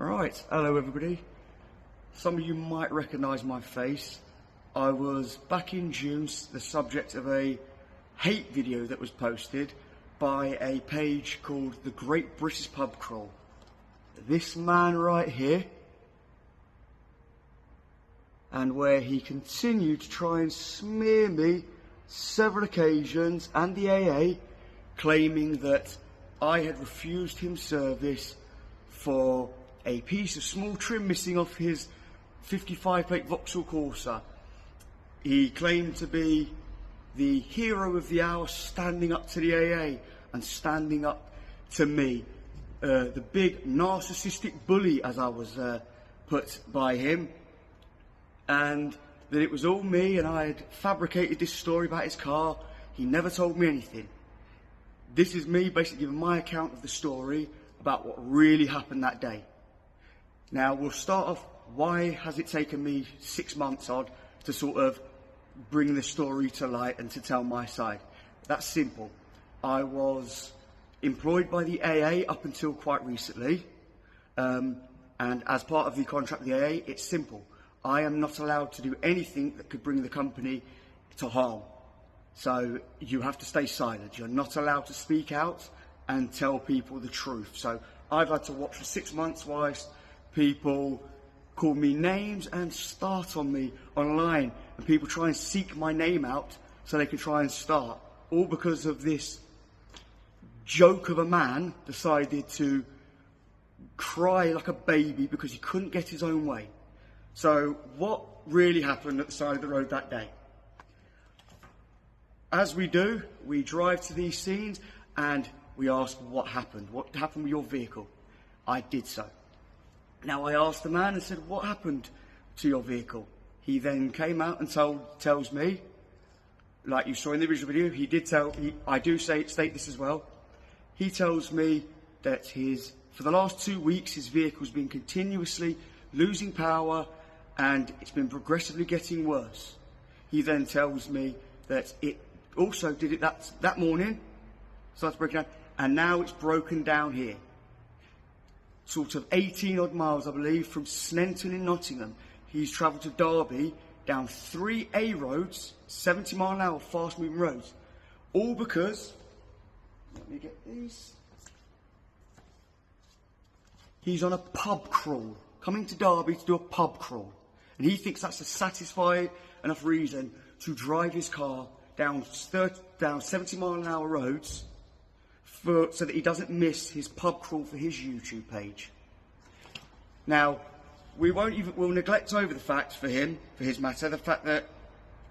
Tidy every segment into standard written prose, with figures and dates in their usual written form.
Alright, hello everybody. Some of you might recognise my face. I was back in June the subject of a hate video that was posted by a page called The Great British Pub Crawl. This man right here, and where he continued to try and smear me several occasions and the AA, claiming that I had refused him service for a piece of small trim missing off his 55 plate Vauxhall Corsa. He claimed to be the hero of the hour, standing up to the AA and standing up to me, the big narcissistic bully, as I was put by him, and that it was all me and I had fabricated this story about his car. He never told me anything. This is me basically giving my account of the story about what really happened that day. Now, we'll start off, why has it taken me 6 months odd to sort of bring the story to light and to tell my side? That's simple. I was employed by the AA up until quite recently, and as part of the contract with the AA, it's simple. I am not allowed to do anything that could bring the company to harm. So you have to stay silent. You're not allowed to speak out and tell people the truth. So I've had to watch for 6 months whilst people call me names and start on me online, and people try and seek my name out so they can try and start, all because of this joke of a man decided to cry like a baby because he couldn't get his own way. So what really happened at the side of the road that day? As we do, we drive to these scenes and we ask what happened. What happened with your vehicle? I did so. Now I asked the man and said, what happened to your vehicle? He then came out and tells me, like you saw in the original video, I do state this as well. He tells me that for the last 2 weeks, his vehicle's been continuously losing power and it's been progressively getting worse. He then tells me that it also did it that morning, started breaking down, and now it's broken down here. Sort of 18 odd miles, I believe, from Sneinton in Nottingham. He's travelled to Derby down 3 A roads, 70 mile an hour, fast moving roads. All because, let me get these. He's on a pub crawl, coming to Derby to do a pub crawl. And he thinks that's a satisfying enough reason to drive his car down 70 mile an hour roads so that he doesn't miss his pub crawl for his YouTube page. Now, we'll neglect over the fact for his matter, the fact that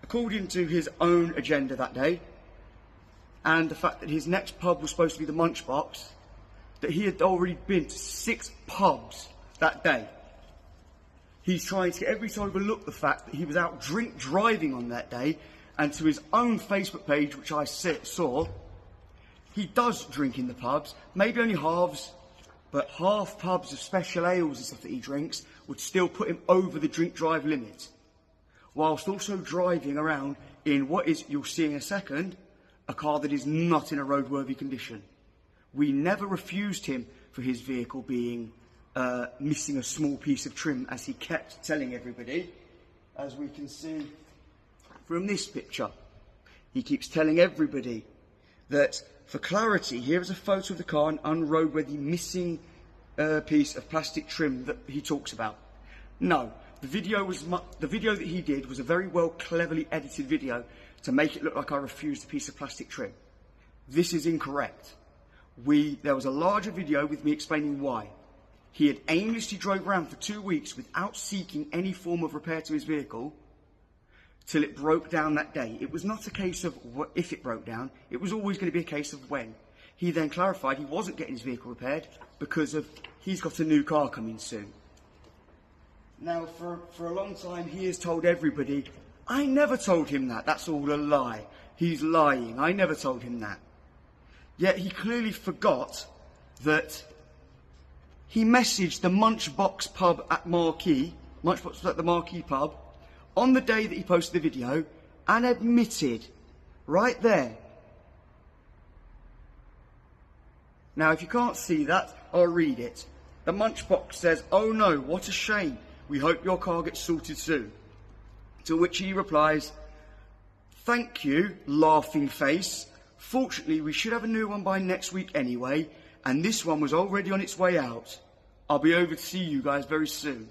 according to his own agenda that day, and the fact that his next pub was supposed to be the Munchbox, that he had already been to 6 pubs that day. He's trying to get everybody to overlook the fact that he was out drink driving on that day, and to his own Facebook page, which I saw, he does drink in the pubs, maybe only halves, but half pubs of special ales and stuff that he drinks would still put him over the drink drive limit, whilst also driving around in what is, you'll see in a second, a car that is not in a roadworthy condition. We never refused him for his vehicle being missing a small piece of trim, as he kept telling everybody, as we can see from this picture. He keeps telling everybody that, for clarity, here is a photo of the car, an unroadworthy missing piece of plastic trim that he talks about. No, the video that he did was a very well, cleverly edited video to make it look like I refused a piece of plastic trim. This is incorrect. There was a larger video with me explaining why. He had aimlessly drove around for 2 weeks without seeking any form of repair to his vehicle till it broke down that day. It was not a case of if it broke down, it was always going to be a case of when. He then clarified he wasn't getting his vehicle repaired because he's got a new car coming soon. Now, for a long time, he has told everybody, I never told him that. That's all a lie. He's lying. I never told him that. Yet he clearly forgot that he messaged the Munchbox pub at Marquee, Munchbox was at the Marquee pub, on the day that he posted the video, and admitted, right there. Now, if you can't see that, I'll read it. The Munchbox says, "Oh no, what a shame. We hope your car gets sorted soon." To which he replies, "Thank you, laughing face. Fortunately, we should have a new one by next week anyway, and this one was already on its way out. I'll be over to see you guys very soon."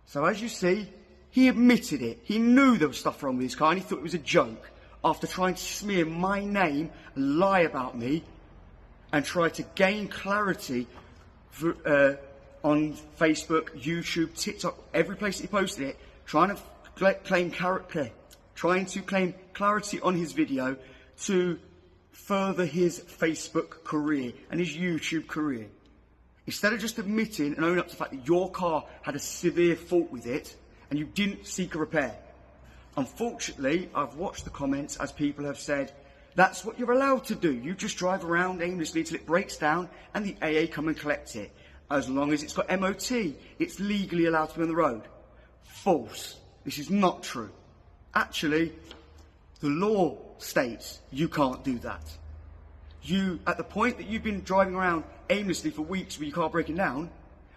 So as you see, he admitted it. He knew there was stuff wrong with his car and he thought it was a joke after trying to smear my name, lie about me, and try to gain clarity for, on Facebook, YouTube, TikTok, every place he posted it, trying to claim clarity on his video to further his Facebook career and his YouTube career. Instead of just admitting and owning up to the fact that your car had a severe fault with it and you didn't seek a repair. Unfortunately, I've watched the comments as people have said, that's what you're allowed to do. You just drive around aimlessly till it breaks down and the AA come and collect it. As long as it's got MOT, it's legally allowed to be on the road. False. This is not true. Actually, the law states you can't do that. You, at the point that you've been driving around aimlessly for weeks with your car breaking down,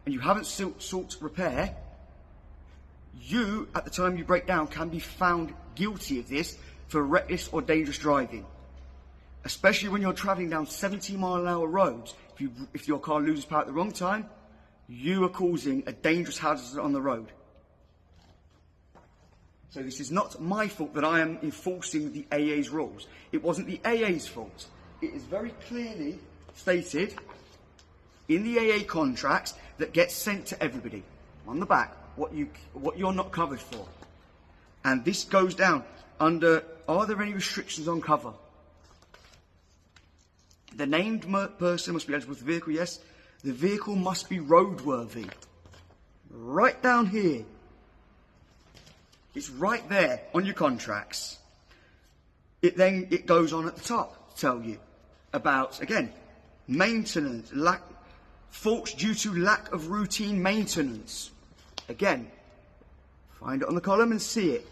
and you haven't sought repair, you, at the time you break down, can be found guilty of this for reckless or dangerous driving. Especially when you're travelling down 70-mile-an-hour roads. If your car loses power at the wrong time, you are causing a dangerous hazard on the road. So this is not my fault that I am enforcing the AA's rules. It wasn't the AA's fault. It is very clearly stated in the AA contracts that gets sent to everybody on the back what you're not covered for. And this goes down under, are there any restrictions on cover? The named person must be eligible for the vehicle, yes. The vehicle must be roadworthy. Right down here. It's right there on your contracts. It goes on at the top to tell you about, again, maintenance, faults due to lack of routine maintenance. Again, find it on the column and see it.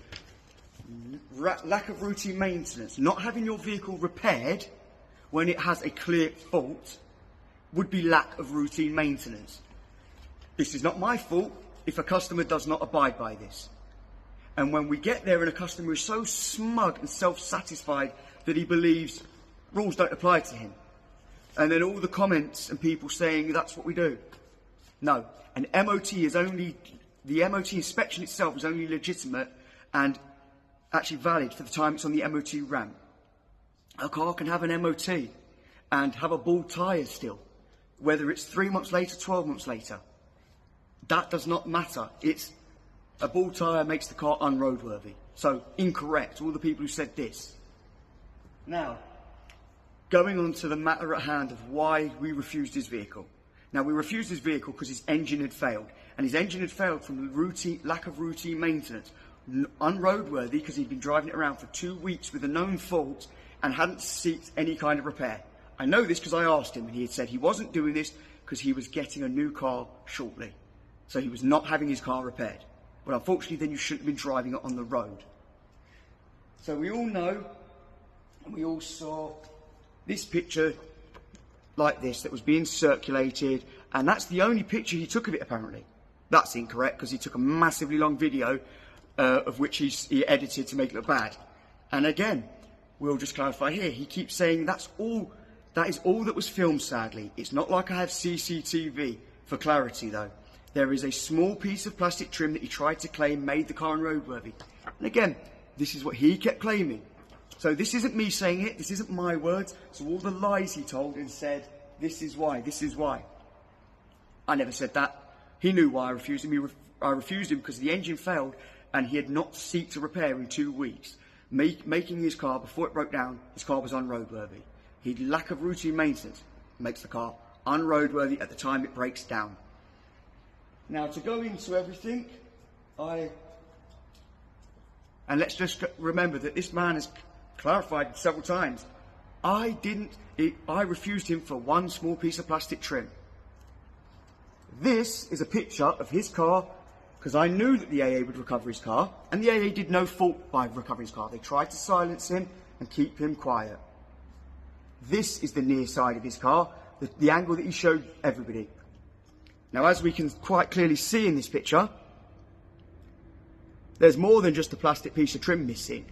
Lack of routine maintenance. Not having your vehicle repaired when it has a clear fault would be lack of routine maintenance. This is not my fault if a customer does not abide by this. And when we get there and a customer is so smug and self-satisfied that he believes rules don't apply to him, and then all the comments and people saying that's what we do. No, an MOT is only, the MOT inspection itself is only legitimate and actually valid for the time it's on the MOT ramp. A car can have an MOT and have a bald tyre still, whether it's 3 months later, 12 months later. That does not matter. It's a bald tyre makes the car unroadworthy. So, incorrect, all the people who said this. Now, going on to the matter at hand of why we refused his vehicle. Now, we refused his vehicle because his engine had failed. And his engine had failed from the lack of routine maintenance. Unroadworthy because he'd been driving it around for 2 weeks with a known fault and hadn't sought any kind of repair. I know this because I asked him and he had said he wasn't doing this because he was getting a new car shortly. So he was not having his car repaired. But unfortunately then you shouldn't have been driving it on the road. So we all know and we all saw this picture like this that was being circulated, and that's the only picture he took of it apparently. That's incorrect because he took a massively long video of which he edited to make it look bad. And again, we'll just clarify here, he keeps saying that is all that was filmed, sadly. It's not like I have CCTV. For clarity though, there is a small piece of plastic trim that he tried to claim made the car unroadworthy. And again, this is what he kept claiming. So this isn't me saying it, this isn't my words. So all the lies he told and said, this is why, this is why. I never said that. He knew why I refused him. I refused him because the engine failed and he had not sought to repair in 2 weeks. Making his car, before it broke down, his car was unroadworthy. His lack of routine maintenance makes the car unroadworthy at the time it breaks down. Now, to go into everything, and let's just remember that this man has clarified several times, I refused him for one small piece of plastic trim. This is a picture of his car, because I knew that the AA would recover his car, and the AA did no fault by recovering his car. They tried to silence him and keep him quiet. This is the near side of his car, the angle that he showed everybody. Now, as we can quite clearly see in this picture, there's more than just a plastic piece of trim missing.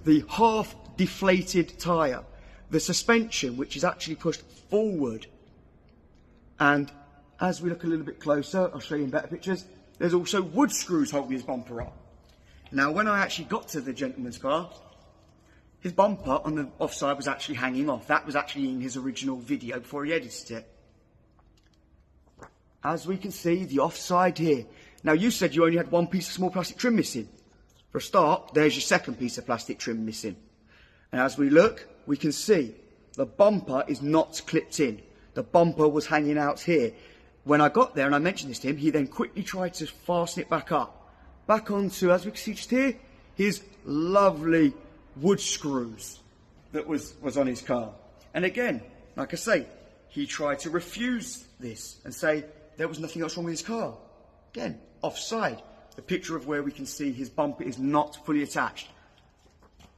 The half-deflated tyre, the suspension, which is actually pushed forward. And as we look a little bit closer, I'll show you in better pictures, there's also wood screws holding his bumper up. Now, when I actually got to the gentleman's car, his bumper on the offside was actually hanging off. That was actually in his original video before he edited it. As we can see, the offside here. Now, you said you only had one piece of small plastic trim missing. For a start, there's your second piece of plastic trim missing. And as we look, we can see the bumper is not clipped in. The bumper was hanging out here. When I got there and I mentioned this to him, he then quickly tried to fasten it back up. Back onto, as we can see just here, his lovely wood screws that was on his car. And again, like I say, he tried to refuse this and say there was nothing else wrong with his car. Again, offside. The picture of where we can see his bumper is not fully attached.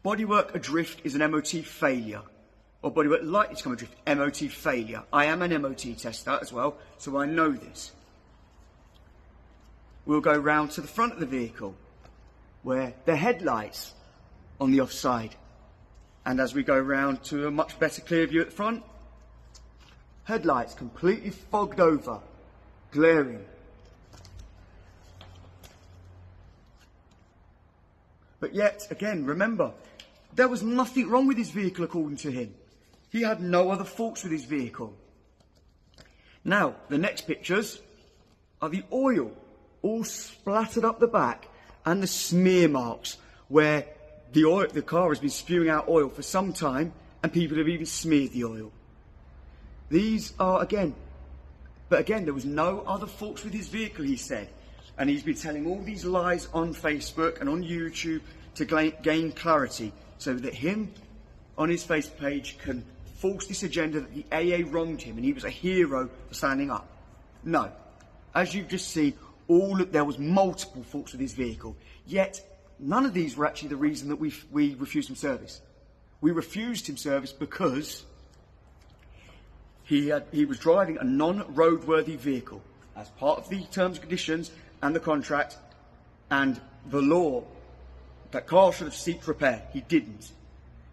Bodywork adrift is an MOT failure. Or bodywork likely to come adrift, MOT failure. I am an MOT tester as well, so I know this. We'll go round to the front of the vehicle, where the headlights on the offside. And as we go round to a much better clear view at the front, headlights completely fogged over, glaring. But yet, again, remember, there was nothing wrong with his vehicle according to him. He had no other faults with his vehicle. Now, the next pictures are the oil all splattered up the back and the smear marks where the car has been spewing out oil for some time and people have even smeared the oil. These are, but again, there was no other faults with his vehicle, he said. And he's been telling all these lies on Facebook and on YouTube to gain clarity so that him on his Facebook page can force this agenda that the AA wronged him and he was a hero for standing up. No. As you've just seen, there was multiple faults with his vehicle. Yet, none of these were actually the reason that we refused him service. We refused him service because he was driving a non-roadworthy vehicle as part of the terms and conditions and the contract and the law that car should have sought repair. He didn't.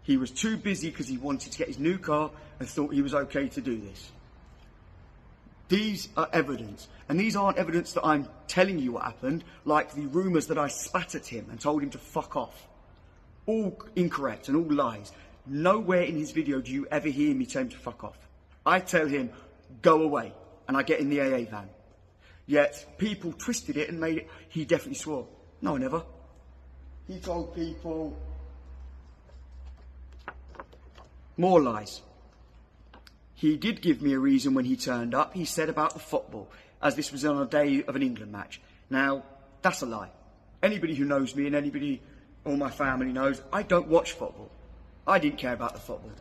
He was too busy because he wanted to get his new car and thought he was okay to do this. These are evidence. And these aren't evidence that I'm telling you what happened, like the rumours that I spat at him and told him to fuck off. All incorrect and all lies. Nowhere in his video do you ever hear me tell him to fuck off. I tell him, go away, and I get in the AA van. Yet people twisted it and made it, he definitely swore. No, I never. He told people more lies. He did give me a reason when he turned up. He said about the football, as this was on a day of an England match. Now, that's a lie. Anybody who knows me and anybody, all my family knows, I don't watch football. I didn't care about the football.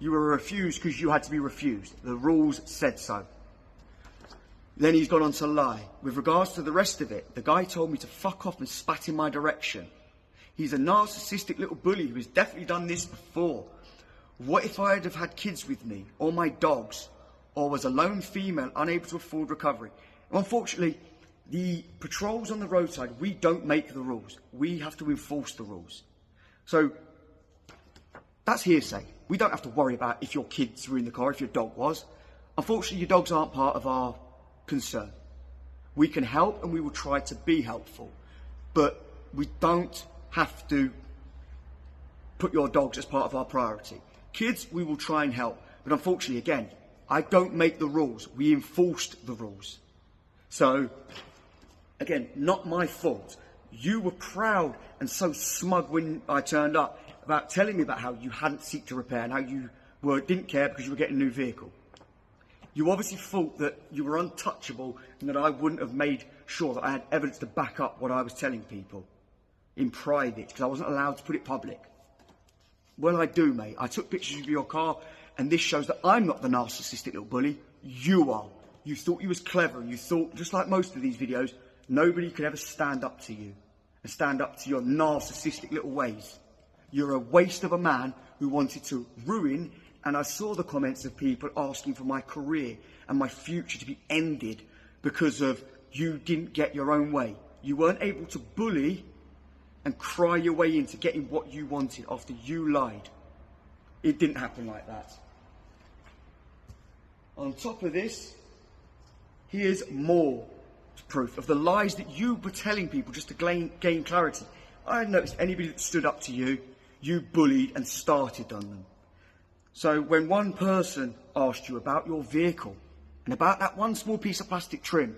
You were refused because you had to be refused. The rules said so. Then he's gone on to lie. With regards to the rest of it, the guy told me to fuck off and spat in my direction. He's a narcissistic little bully who has definitely done this before. What if I'd have had kids with me, or my dogs, or was a lone female unable to afford recovery? Unfortunately, the patrols on the roadside, we don't make the rules. We have to enforce the rules. So, that's hearsay. We don't have to worry about if your kids were in the car, if your dog was. Unfortunately, your dogs aren't part of our concern. We can help and we will try to be helpful. But we don't have to put your dogs as part of our priority. Kids, we will try and help. But unfortunately, again, I don't make the rules. We enforced the rules. So, again, not my fault. You were proud and so smug when I turned up about telling me about how you hadn't sought to repair and how you didn't care because you were getting a new vehicle. You obviously thought that you were untouchable and that I wouldn't have made sure that I had evidence to back up what I was telling people in private because I wasn't allowed to put it public. Well, I do, mate. I took pictures of your car, and this shows that I'm not the narcissistic little bully. You are. You thought you was clever, and you thought, just like most of these videos, nobody could ever stand up to you and stand up to your narcissistic little ways. You're a waste of a man who wanted to ruin, and I saw the comments of people asking for my career and my future to be ended because of you didn't get your own way. You weren't able to bully and cry your way into getting what you wanted after you lied. It didn't happen like that. On top of this, here's more proof of the lies that you were telling people just to gain clarity. I noticed anybody that stood up to you, you bullied and started on them. So when one person asked you about your vehicle and about that one small piece of plastic trim,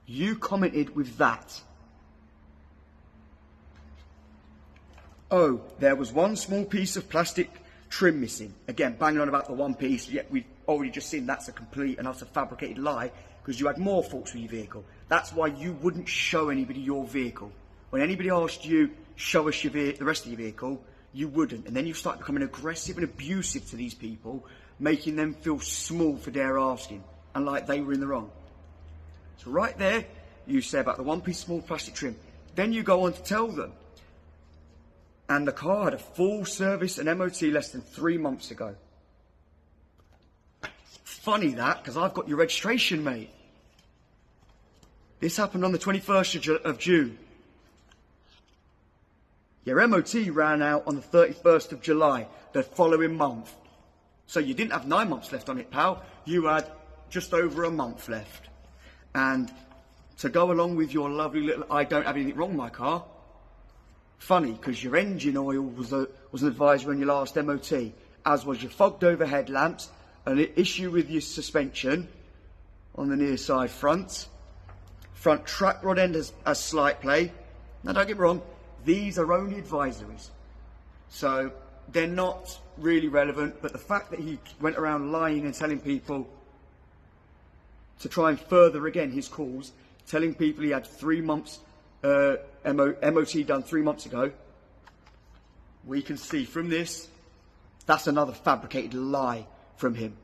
you commented with that. Oh, there was one small piece of plastic trim missing. Again, banging on about the one piece, yet we've already just seen that's a complete and utter fabricated lie, because you had more faults with your vehicle. That's why you wouldn't show anybody your vehicle. When anybody asked you, show us the rest of your vehicle, you wouldn't. And then you start becoming aggressive and abusive to these people, making them feel small for their asking, and like they were in the wrong. So right there, you say about the one piece of small plastic trim. Then you go on to tell them, and the car had a full service and MOT less than 3 months ago. Funny that, because I've got your registration, mate. This happened on the 21st of June. Your MOT ran out on the 31st of July, the following month. So you didn't have 9 months left on it, pal. You had just over a month left. And to go along with your lovely little, I don't have anything wrong with my car. Funny, because your engine oil was an advisor on your last MOT, as was your fogged overhead lamps, an issue with your suspension on the near side front track rod end has slight play. Now don't get me wrong, these are only advisories, so they're not really relevant, but the fact that he went around lying and telling people to try and further again his cause, telling people he had 3 months MOT done 3 months ago, we can see from this, that's another fabricated lie from him.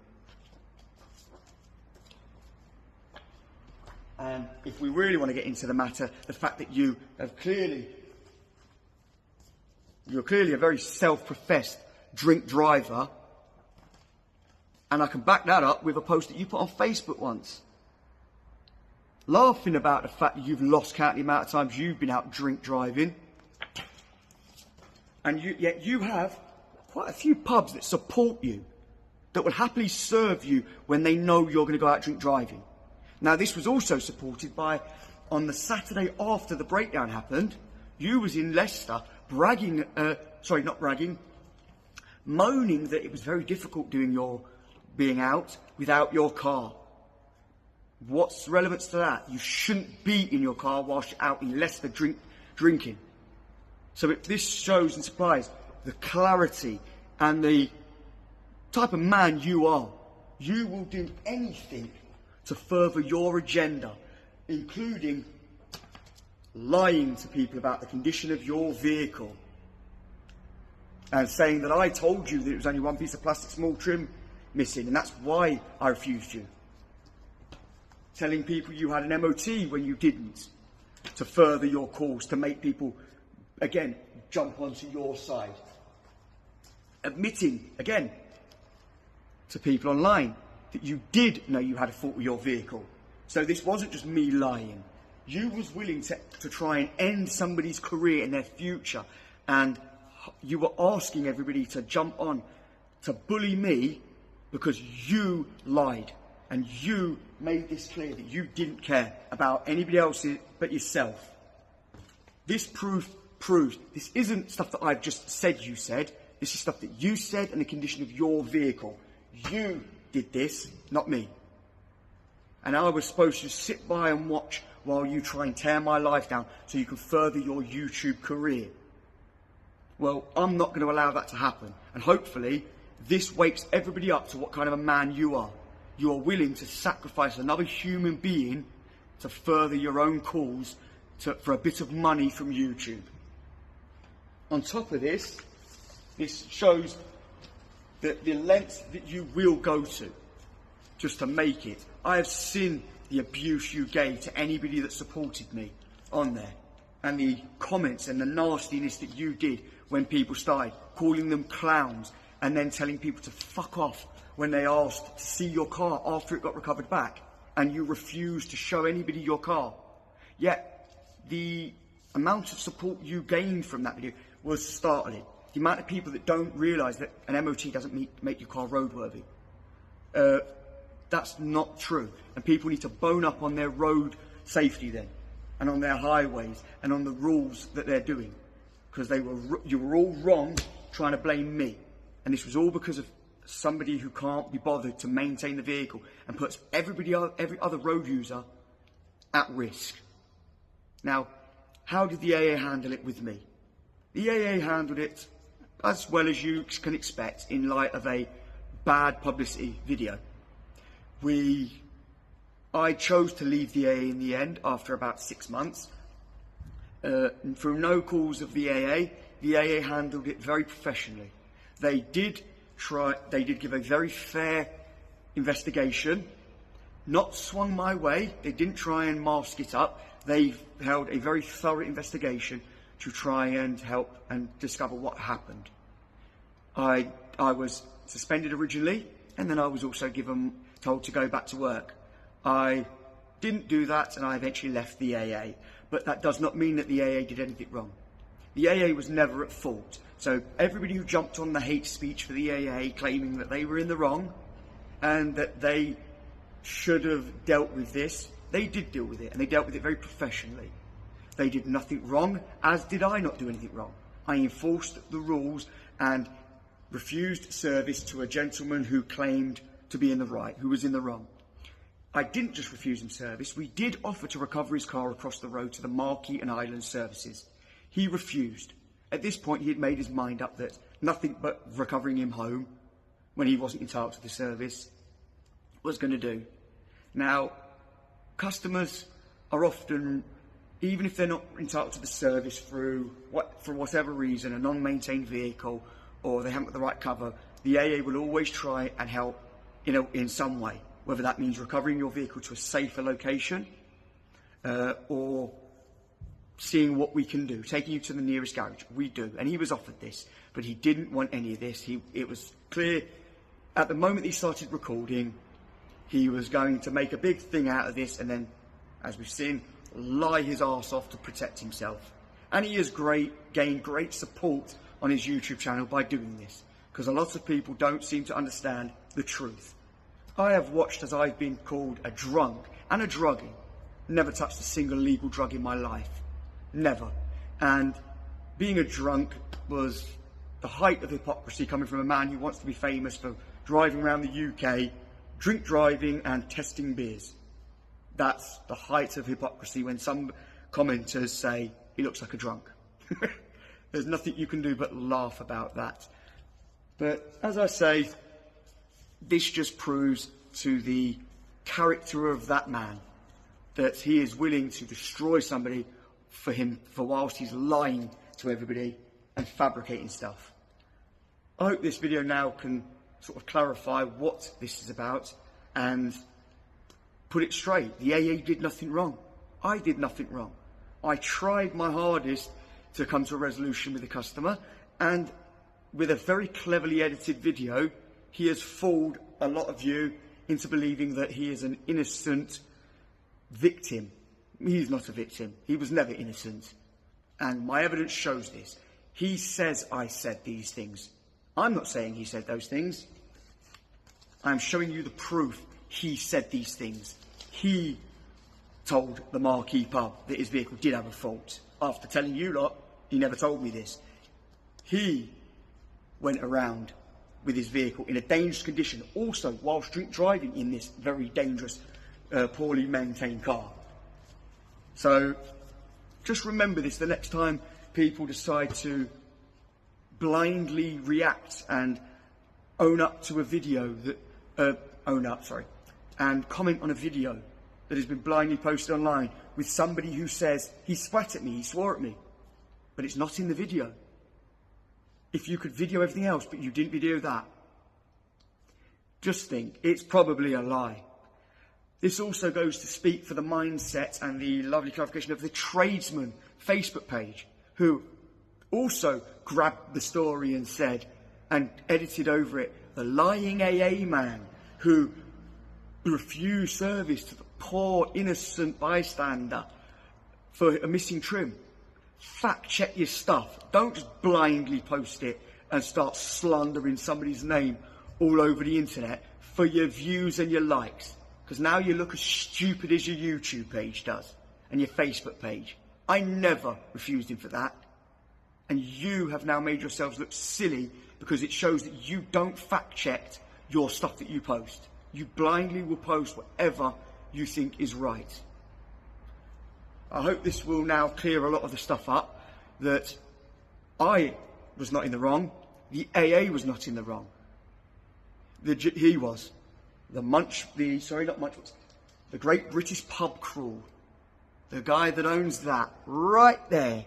And if we really want to get into the matter, the fact that you're clearly a very self-professed drink driver, and I can back that up with a post that you put on Facebook once, laughing about the fact that you've lost count the amount of times you've been out drink driving, and yet you have quite a few pubs that support you, that will happily serve you when they know you're going to go out drink driving. Now, this was also supported by, on the Saturday after the breakdown happened, you was in Leicester moaning that it was very difficult being out without your car. What's the relevance to that? You shouldn't be in your car whilst you're out in Leicester drinking. So this shows and supplies the clarity and the type of man you are. You will do anything to further your agenda, including lying to people about the condition of your vehicle and saying that I told you that it was only one piece of plastic small trim missing and that's why I refused you. Telling people you had an MOT when you didn't, to further your cause, to make people, again, jump onto your side. Admitting, again, to people online that you did know you had a fault with your vehicle. So this wasn't just me lying. You was willing to try and end somebody's career and their future, and you were asking everybody to jump on to bully me because you lied and you made this clear that you didn't care about anybody else but yourself. This proof proves this isn't stuff that I've just said you said. This is stuff that you said and the condition of your vehicle. You did this, not me. And I was supposed to sit by and watch while you try and tear my life down so you can further your YouTube career. Well, I'm not going to allow that to happen. And hopefully, this wakes everybody up to what kind of a man you are. You are willing to sacrifice another human being to further your own cause for a bit of money from YouTube. On top of this, this shows the lengths that you will go to just to make it. I have seen the abuse you gave to anybody that supported me on there, and the comments and the nastiness that you did when people started calling them clowns and then telling people to fuck off when they asked to see your car after it got recovered back. and you refuse to show anybody your car. Yet the amount of support you gained from that video was startling. The amount of people that don't realise that an MOT doesn't make your car roadworthy. That's not true. And people need to bone up on their road safety then, and on their highways, and on the rules that they're doing. Because you were all wrong trying to blame me. And this was all because of somebody who can't be bothered to maintain the vehicle and puts every other road user at risk. Now, how did the AA handle it with me? The AA handled it as well as you can expect in light of a bad publicity video. I chose to leave the AA in the end after about 6 months. Through no calls of the AA handled it very professionally. They did give a very fair investigation, not swung my way. They didn't try and mask it up. They held a very thorough investigation to try and help and discover what happened. I was suspended originally, and then I was also told to go back to work. I didn't do that, and I eventually left the AA. But that does not mean that the AA did anything wrong. The AA was never at fault. So everybody who jumped on the hate speech for the AA claiming that they were in the wrong and that they should have dealt with this, they did deal with it, and they dealt with it very professionally. They did nothing wrong, as did I not do anything wrong. I enforced the rules and refused service to a gentleman who claimed to be in the right, who was in the wrong. I didn't just refuse him service. We did offer to recover his car across the road to the Marquis and Islands services. He refused. At this point, he had made his mind up that nothing but recovering him home, when he wasn't entitled to the service, was going to do. Now, customers are often, even if they're not entitled to the service for whatever reason, a non-maintained vehicle, or they haven't got the right cover, the AA will always try and help in some way. Whether that means recovering your vehicle to a safer location, or seeing what we can do, taking you to the nearest garage. We do. And he was offered this, but he didn't want any of this. It was clear at the moment he started recording, he was going to make a big thing out of this and then, as we've seen, lie his arse off to protect himself. And he has gained great support on his YouTube channel by doing this, because a lot of people don't seem to understand the truth. I have watched as I've been called a drunk and a druggie. Never touched a single illegal drug in my life. Never. And being a drunk was the height of hypocrisy, coming from a man who wants to be famous for driving around the UK, drink driving and testing beers. That's the height of hypocrisy when some commenters say he looks like a drunk. There's nothing you can do but laugh about that. But as I say, this just proves to the character of that man that he is willing to destroy somebody for whilst he's lying to everybody and fabricating stuff. I hope this video now can sort of clarify what this is about and put it straight. The AA did nothing wrong. I did nothing wrong. I tried my hardest to come to a resolution with the customer, and with a very cleverly edited video, he has fooled a lot of you into believing that he is an innocent victim. He's not a victim. He was never innocent. And my evidence shows this. He says I said these things. I'm not saying he said those things. I'm showing you the proof he said these things. He told the Marquis pub that his vehicle did have a fault. After telling you lot, he never told me this. He went around with his vehicle in a dangerous condition, also whilst drink driving in this very dangerous, poorly maintained car. So just remember this the next time people decide to blindly react and own up to a video that, and comment on a video that has been blindly posted online with somebody who says he spat at me, he swore at me, but it's not in the video. If you could video everything else, but you didn't video that, just think, it's probably a lie. This also goes to speak for the mindset and the lovely clarification of the Tradesman Facebook page, who also grabbed the story and said, and edited over it, the lying AA man who refused service poor, innocent bystander for a missing trim. Fact check your stuff. Don't just blindly post it and start slandering somebody's name all over the internet for your views and your likes. Because now you look as stupid as your YouTube page does and your Facebook page. I never refused him for that. And you have now made yourselves look silly because it shows that you don't fact check your stuff that you post. You blindly will post whatever you think is right. I hope this will now clear a lot of the stuff up, that I was not in the wrong, the AA was not in the wrong. He was. The Great British Pub Crawl. The guy that owns that, right there.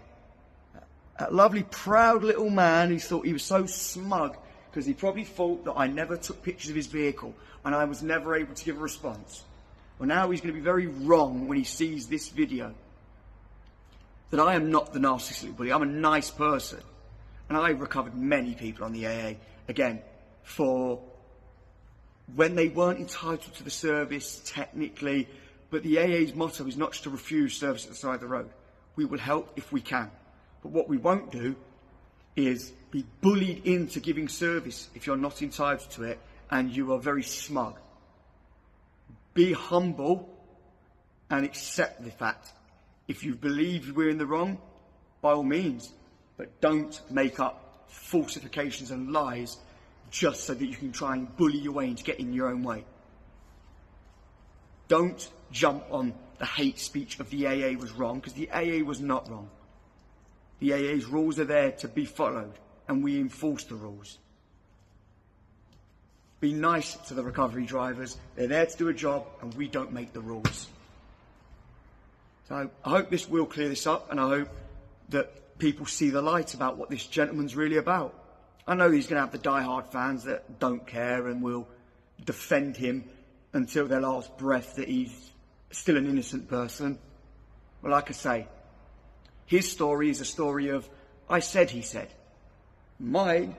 That lovely, proud little man who thought he was so smug because he probably thought that I never took pictures of his vehicle and I was never able to give a response. Well, now he's going to be very wrong when he sees this video. That I am not the narcissistic bully. I'm a nice person. And I recovered many people on the AA, again, for when they weren't entitled to the service technically, but the AA's motto is not just to refuse service at the side of the road. We will help if we can. But what we won't do is be bullied into giving service if you're not entitled to it and you are very smug. Be humble and accept the fact. If you believe we're in the wrong, by all means, but don't make up falsifications and lies just so that you can try and bully your way into getting your own way. Don't jump on the hate speech of the AA was wrong, because the AA was not wrong. The AA's rules are there to be followed, and we enforce the rules. Be nice to the recovery drivers. They're there to do a job, and we don't make the rules. So I hope this will clear this up, and I hope that people see the light about what this gentleman's really about. I know he's going to have the die-hard fans that don't care and will defend him until their last breath that he's still an innocent person. But like I say, his story is a story of, I said he said. Mine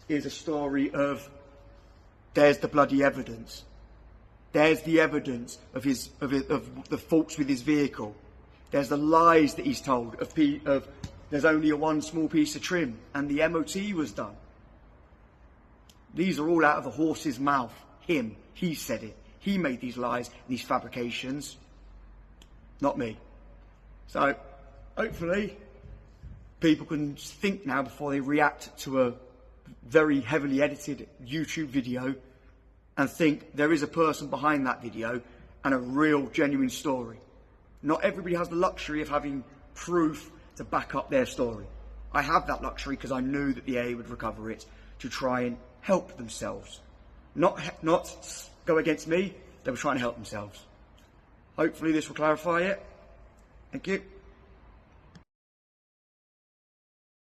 is a story of, there's the bloody evidence. There's the evidence of the faults with his vehicle. There's the lies that he's told of there's only one small piece of trim and the MOT was done. These are all out of the horse's mouth. He said it. He made these lies, these fabrications, not me. So hopefully people can think now before they react to a very heavily edited YouTube video and think there is a person behind that video and a real genuine story. Not everybody has the luxury of having proof to back up their story. I have that luxury because I knew that the AA would recover it to try and help themselves. Not go against me, they were trying to help themselves. Hopefully this will clarify it. Thank you.